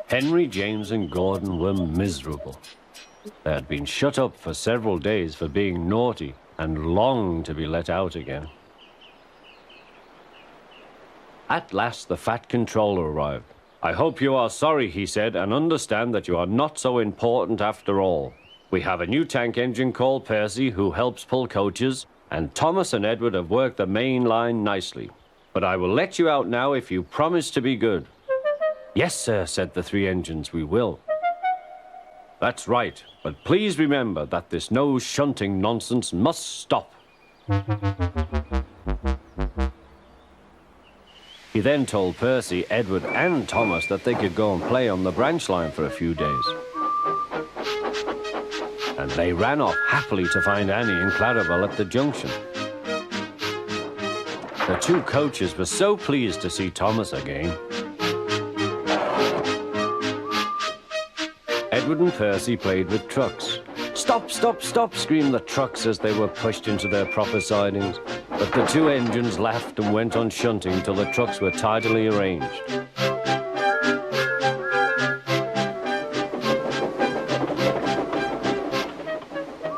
Henry, James, and Gordon were miserable. They had been shut up for several days for being naughty and longed to be let out again. At last, the Fat Controller arrived. "I hope you are sorry," he said, "and understand that you are not so important after all. We have a new tank engine called Percy who helps pull coaches, and Thomas and Edward have worked the main line nicely. But I will let you out now if you promise to be good." "Yes, sir," said the three engines, "we will." "That's right, but please remember that this no shunting nonsense must stop." He then told Percy, Edward, and Thomas that they could go and play on the branch line for a few days. And they ran off happily to find Annie and Clarabel at the junction. The two coaches were so pleased to see Thomas again. Edward and Percy played with trucks. "Stop, stop, stop," screamed the trucks as they were pushed into their proper sidings. But the two engines laughed and went on shunting till the trucks were tidily arranged.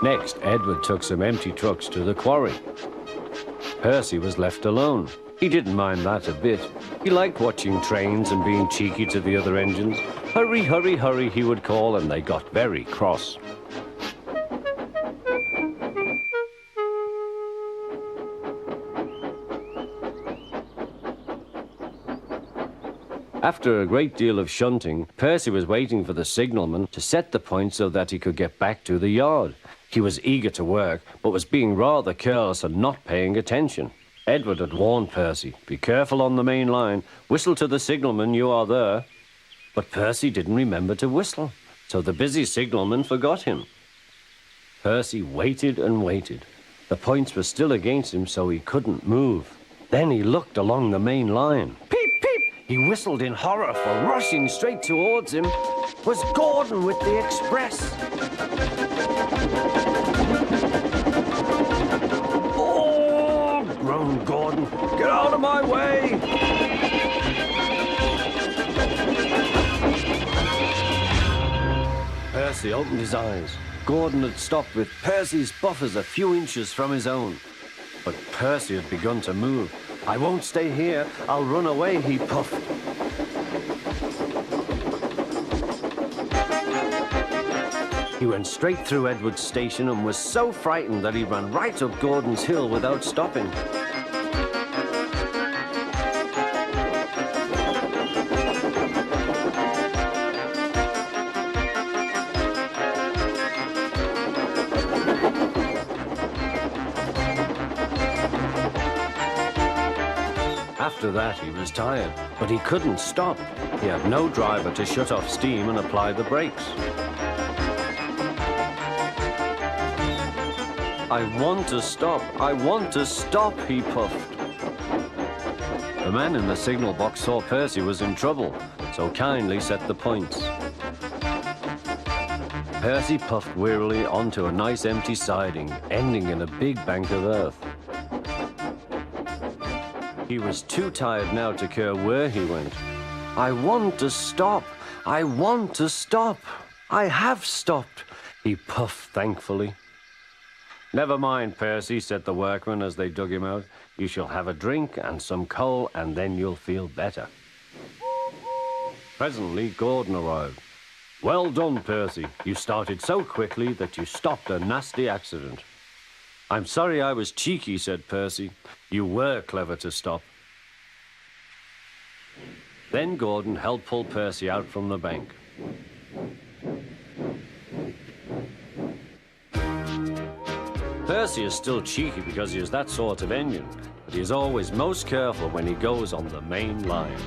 Next, Edward took some empty trucks to the quarry. Percy was left alone. He didn't mind that a bit. He liked watching trains and being cheeky to the other engines. "Hurry, hurry, hurry," he would call, and they got very cross. After a great deal of shunting, Percy was waiting for the signalman to set the point so that he could get back to the yard. He was eager to work, but was being rather careless and not paying attention. Edward had warned Percy, "Be careful on the main line. Whistle to the signalman you are there." But Percy didn't remember to whistle, so the busy signalman forgot him. Percy waited and waited. The points were still against him, so he couldn't move. Then he looked along the main line. Peep, peep! He whistled in horror, for rushing straight towards him was Gordon with the express. "Oh!" groaned Gordon. "Get out of my way!" Percy opened his eyes. Gordon had stopped with Percy's buffers a few inches from his own. But Percy had begun to move. "I won't stay here. I'll run away," he puffed. He went straight through Edward's station and was so frightened that he ran right up Gordon's hill without stopping. After that, he was tired, but he couldn't stop. He had no driver to shut off steam and apply the brakes. "I want to stop, I want to stop," he puffed. The man in the signal box saw Percy was in trouble, so kindly set the points. Percy puffed wearily onto a nice empty siding, ending in a big bank of earth. He was too tired now to care where he went. "I want to stop. I want to stop. I have stopped," he puffed thankfully. "Never mind, Percy," said the workman as they dug him out. "You shall have a drink and some coal, and then you'll feel better." Presently, Gordon arrived. "Well done, Percy. You started so quickly that you stopped a nasty accident." "I'm sorry I was cheeky," said Percy. "You were clever to stop." Then Gordon helped pull Percy out from the bank. Percy is still cheeky because he is that sort of engine, but he is always most careful when he goes on the main line.